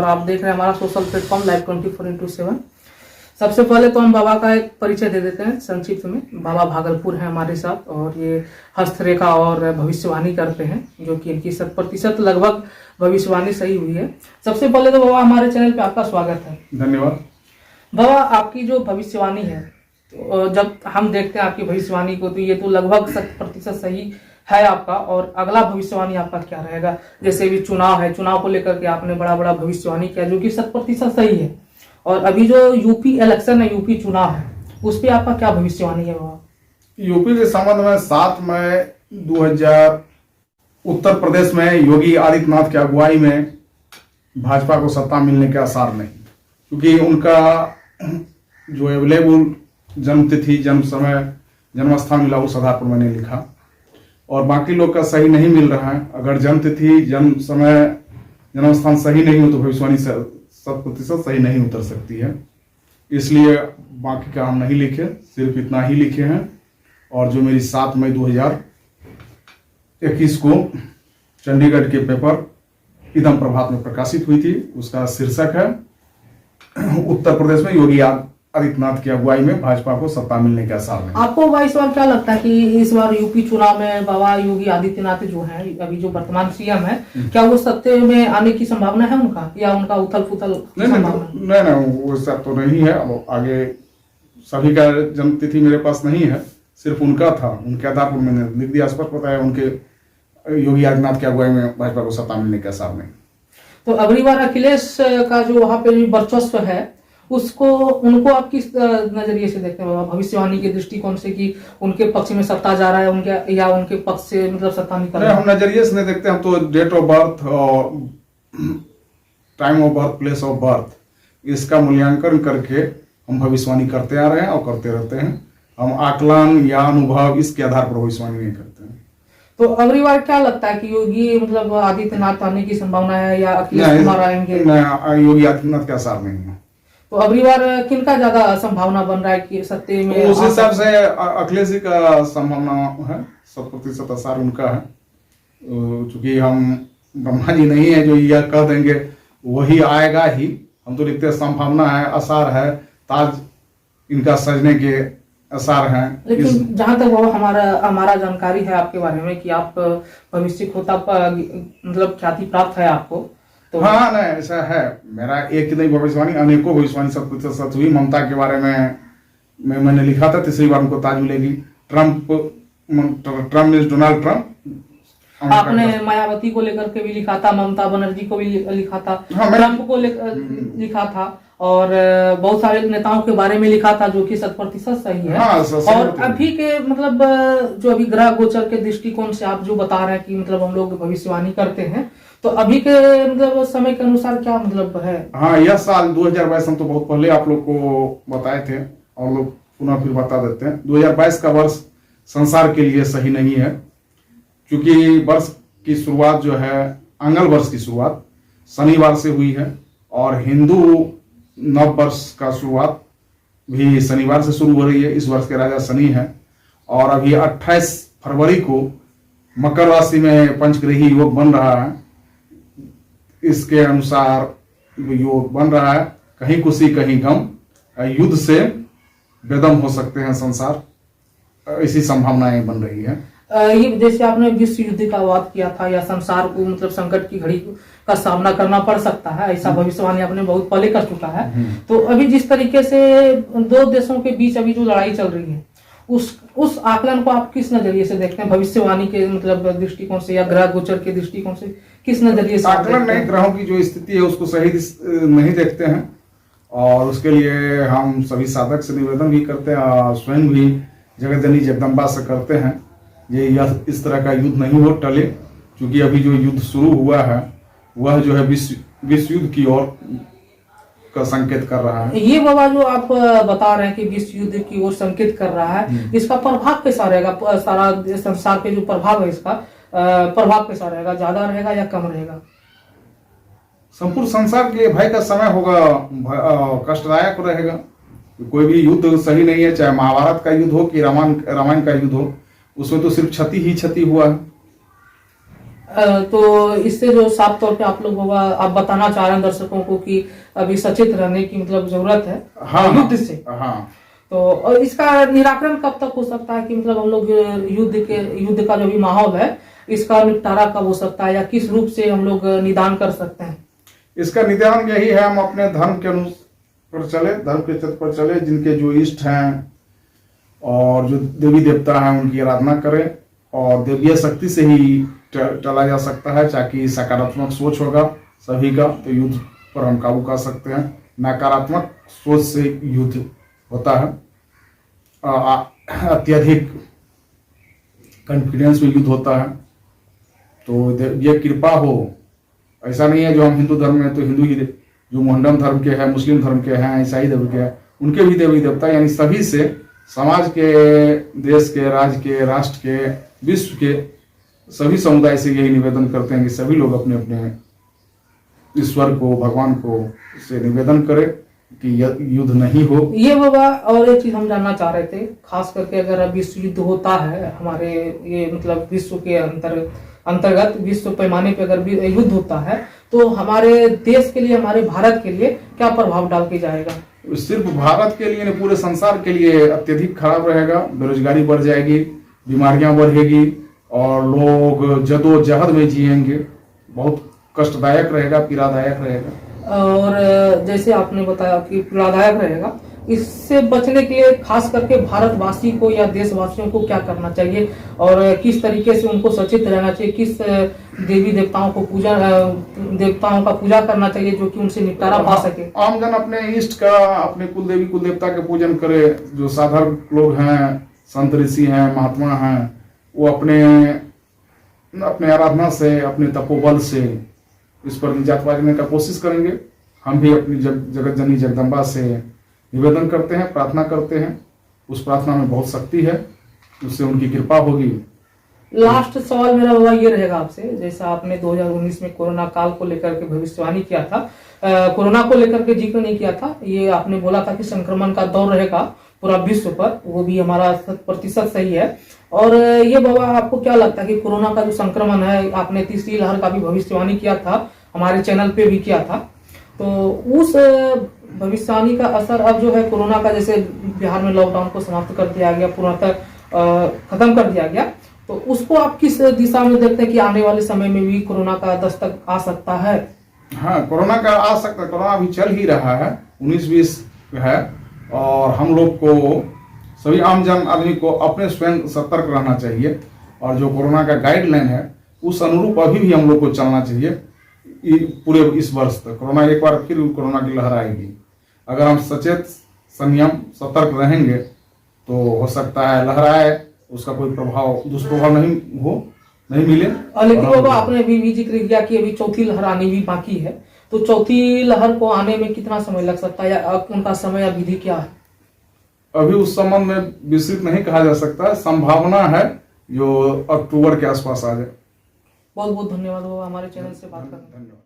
और आप देख रहे हैं हमारा सोशल प्लेटफॉर्म लाइव 24/7। सबसे पहले तो हम बाबा का एक परिचय दे देते हैं संक्षिप्त में। बाबा भागलपुर हैं हमारे साथ और ये हस्तरेखा और भविष्यवाणी करते हैं, जो कि इनकी 100% लगभग भविष्यवाणी सही हुई है। सबसे पहले तो बाबा हमारे चैनल पे आपका स्वागत है। धन्यवाद। बाबा आपकी जो भविष्यवाणी है, तो जब हम देखते हैं आपकी भविष्यवाणी को, तो ये तो लगभग 100% सही है आपका। और अगला भविष्यवाणी आपका क्या रहेगा? जैसे भी चुनाव है, चुनाव को लेकर के आपने बड़ा बड़ा भविष्यवाणी किया जो कि 100% सही है। और अभी जो यूपी इलेक्शन है, यूपी चुनाव है, उस पर आपका क्या भविष्यवाणी है बाबा? यूपी के संबंध में 7 मई 2000 उत्तर प्रदेश में योगी आदित्यनाथ की अगुवाई में भाजपा को सत्ता मिलने के आसार नहीं, क्योंकि उनका जो अवेलेबल जन्म तिथि, जन्म समय, जन्म स्थान मिला उस आधार पर मैंने लिखा, और बाकी लोग का सही नहीं मिल रहा है। अगर जन्म तिथि, जन्म समय, जन्म स्थान सही नहीं हो तो भविष्यवाणी 100% सही नहीं उतर सकती है। इसलिए बाकी का हम नहीं लिखे, सिर्फ इतना ही लिखे हैं। और जो मेरी 7 मई 2021 को चंडीगढ़ के पेपर इदम प्रभात में प्रकाशित हुई थी, उसका शीर्षक है उत्तर प्रदेश में योगी आदित्यनाथ की अगुवाई में भाजपा को सत्ता मिलने के आसार नहीं। आपको इस बार क्या लगता है कि इस बार यूपी चुनाव में बाबा योगी आदित्यनाथ जो है, अभी जो वर्तमान सीएम है, क्या वो सत्ते में आने की संभावना है उनका, या उनका उथल पुथल? नहीं, वो सब तो नहीं है। अब आगे सभी का जन्म तिथि मेरे पास नहीं है, सिर्फ उनका था। उनके आधार पर मैंने लिख दिया, स्पष्ट बताया उनके योगी आदित्यनाथ की अगुवाई में भाजपा को सत्ता मिलने के आसार नहीं। तो अगली बार अखिलेश का जो वहां पे वर्चस्व है, उनको आप किस नजरिए से देखते हैं भविष्यवाणी के दृष्टिकोण से, कि उनके पक्ष में सत्ता जा रहा है उनके, या उनके पक्ष से मतलब सत्ता निकल रहा है? हम नजरिए से नहीं देखते, हम तो डेट ऑफ बर्थ और time of birth, place of birth, इसका मूल्यांकन करके हम भविष्यवाणी करते आ रहे हैं और करते रहते हैं। हम आकलन या अनुभव इसके आधार पर भविष्यवाणी नहीं करते हैं। तो अगली बार क्या लगता है कि योगी मतलब आदित्यनाथ आने की संभावना है, या अखिलेश कुमार आएंगे? योगी आदित्यनाथ के आसार नहीं है। तो अगली बार किनका ज्यादा संभावना बन रहा है कि सत्ते में? उस हिसाब से अखिलेश जी का संभावना है, 100% आसार उनका है। चूंकि हम ब्रह्मा जी नहीं है जो यह कह देंगे वही आएगा ही। हम तो लिखते हैं संभावना है, आसार है, ताज इनका सजने के आसार हैं। लेकिन जहां तक वो हमारा जानकारी है आपके बारे में कि आप भविष्य होता मतलब ख्याति प्राप्त है आपको, तो हाँ नहीं ऐसा है। मेरा एक नहीं भविष्यवाणी, अनेकों भविष्यवाणी 100% सच हुई। ममता के बारे में मैंने लिखा था, तीसरी बार उनको ताज मिलेगी। Trump means Donald Trump. आपने मायावती को लेकर के भी लिखा था, ममता बनर्जी को भी लिखा था, ट्रम्प को लिखा था, और बहुत सारे नेताओं के बारे में लिखा था, जो कि 100% सही है। और अभी के मतलब जो अभी ग्रह गोचर के दृष्टिकोण से आप जो बता रहे हैं कि मतलब हम लोग भविष्यवाणी करते हैं, तो अभी के मतलब समय के अनुसार क्या मतलब है? हाँ, यह साल 2022 हम तो बहुत पहले आप लोग को बताए थे, और लोग पुनः फिर बता देते हैं। 2022 का वर्ष संसार के लिए सही नहीं है, क्योंकि वर्ष की शुरुआत जो है, आंगल वर्ष की शुरुआत शनिवार से हुई है, और हिंदू नव वर्ष का शुरुआत भी शनिवार से शुरू हो रही है। इस वर्ष के राजा शनि है, और अभी 28 फरवरी को मकर राशि में पंचग्रही योग बन रहा है। इसके अनुसार योग बन रहा है, कहीं खुशी कहीं गम, युद्ध से बेदम हो सकते हैं संसार, ऐसी संभावनाएं बन रही है। ये जैसे आपने विश्व युद्ध का बात किया था, या संसार को मतलब संकट की घड़ी का सामना करना पड़ सकता है, ऐसा भविष्यवाणी आपने बहुत पहले कर चुका है। तो अभी जिस तरीके से दो देशों के बीच अभी जो लड़ाई चल रही है, उस आकलन को आप किस नजरिए से देखते हैं? भविष्यवाणी के मतलब दृष्टिकोण से, या ग्रह गोचर के दृष्टिकोण से, किस नजरिए से आकलन नहीं, ग्रहों की जो स्थिति है उसको सही नहीं देखते हैं, और उसके लिए हम सभी साधक से निवेदन भी करते हैं, और स्वयं भी जगत जगदम्बा से करते हैं ये इस तरह का युद्ध नहीं हो टले। क्योंकि अभी जो युद्ध शुरू हुआ है वह जो है विश्व युद्ध की ओर का संकेत कर रहा है। ये बाबा जो आप बता रहे हैं कि विश्व युद्ध की ओर संकेत कर रहा है, इसका प्रभाव कैसा रहेगा? सारा संसार पे जो प्रभाव है, इसका प्रभाव कैसा रहेगा? ज्यादा रहेगा या कम रहेगा? संपूर्ण संसार के भय का समय होगा, कष्टदायक रहेगा। कोई भी युद्ध सही नहीं है, चाहे महाभारत का युद्ध हो कि रामायण का युद्ध हो, उसमें तो सिर्फ क्षति ही क्षति हुआ है। तो इससे जो साफ तौर पे आप लोग होगा, आप बताना चाह रहे हैं दर्शकों को कि अभी सचेत रहने की मतलब जरूरत है हाँ युद्ध से। हाँ। तो और इसका निराकरण कब तक हो सकता है कि मतलब हम लोग युद्ध का जो भी माहौल है इसका निपटारा कब हो सकता है, या किस रूप से हम लोग निदान कर सकते हैं? इसका निदान यही है, हम अपने धर्म के अनुसार चले, धर्म के तत्व पर चले, जिनके जो इष्ट हैं और जो देवी देवता हैं उनकी आराधना करें, और देवीय शक्ति से ही टला जा सकता है। ताकि सकारात्मक सोच होगा सभी का तो युद्ध पर हम काबू कर सकते हैं। नकारात्मक सोच से युद्ध होता है, अत्यधिक कॉन्फिडेंस में युद्ध होता है। तो ये कृपा हो, ऐसा नहीं है जो हम हिंदू धर्म में तो हिंदू ही, जो मोहम्मदन धर्म के हैं, मुस्लिम धर्म के हैं, ईसाई धर्म के हैं, उनके भी देवी देवता, यानी सभी से, समाज के, देश के, राज्य के, राष्ट्र के, विश्व के सभी समुदाय से यही निवेदन करते हैं कि सभी लोग अपने अपने ईश्वर को, भगवान को से निवेदन करें कि युद्ध नहीं हो। ये बाबा और एक चीज हम जानना चाह रहे थे, खास करके अगर विश्व युद्ध होता है हमारे ये मतलब विश्व के अंतर्गत विश्व पैमाने पे अगर युद्ध होता है तो हमारे देश के लिए, हमारे भारत के लिए क्या प्रभाव डाल के जाएगा? सिर्फ भारत के लिए नहीं, पूरे संसार के लिए अत्यधिक खराब रहेगा। बेरोजगारी बढ़ जाएगी, बीमारियां बढ़ेगी और लोग जदोजहद में जिएंगे। बहुत कष्टदायक रहेगा, पीड़ादायक रहेगा। और जैसे आपने बताया कि पीड़ादायक रहेगा, इससे बचने के लिए खास करके भारतवासी को या देशवासियों को क्या करना चाहिए और किस तरीके से उनको सचेत रहना चाहिए? किस देवी देवताओं का पूजा करना चाहिए जो कि उनसे निपटारा पा सके? आमजन अपने इष्ट का, अपने कुल देवी कुल देवता का पूजन करे। जो साधारण लोग हैं, संत ऋषि हैं, महात्मा हैं, वो अपने आराधना से, अपने तपोबल से इस पर निजात पाने का कोशिश करेंगे। हम भी अपनी जगत जननी जगदम्बा से निवेदन करते हैं, प्रार्थना करते हैं। उस प्रार्थना में बहुत शक्ति है, उससे उनकी कृपा होगी। लास्ट सवाल मेरा बाबा ये रहेगा आपसे, जैसा आपने 2019 में कोरोना काल को लेकर के भविष्यवाणी किया था, कोरोना को लेकर के जिक्र नहीं किया था, ये आपने बोला था कि संक्रमण का दौर रहेगा पूरा विश्व पर, वो भी हमारा 100% सही है। और ये बाबा आपको क्या लगता है कि कोरोना का जो संक्रमण है, आपने तीसरी लहर का भी भविष्यवाणी किया था, हमारे चैनल पे भी किया था, तो उस भविष्यवाणी का असर अब जो है कोरोना का, जैसे बिहार में लॉकडाउन को समाप्त कर दिया गया, पूर्णतः खत्म कर दिया गया, तो उसको आप किस दिशा में देखते हैं कि आने वाले समय में भी कोरोना का दस्तक आ सकता है? हाँ, कोरोना का आ सकता है। कोरोना अभी चल ही रहा है, 19-20 है, और हम लोग को, सभी आम जन आदमी को अपने स्वयं सतर्क रहना चाहिए। और जो कोरोना का गाइडलाइन है उस अनुरूप अभी भी हम लोग को चलना चाहिए। पूरे इस वर्ष तक कोरोना, एक बार फिर कोरोना की लहर आएगी। अगर हम सचेत, संयम, सतर्क रहेंगे तो हो सकता है लहर आए, उसका कोई प्रभाव, दुष्प्रभाव नहीं मिले। लेकिन बाबा आपने भी जिक्र किया कि अभी चौथी लहर आनी भी बाकी है, तो चौथी लहर को आने में कितना समय लग सकता है, या उनका समय या विधि क्या है? अभी उस संबंध में विस्तृत नहीं कहा जा सकता, संभावना है जो अक्टूबर के आसपास आ जाए। बहुत बहुत धन्यवाद बाबा हमारे चैनल से बात करने। धन्यवाद।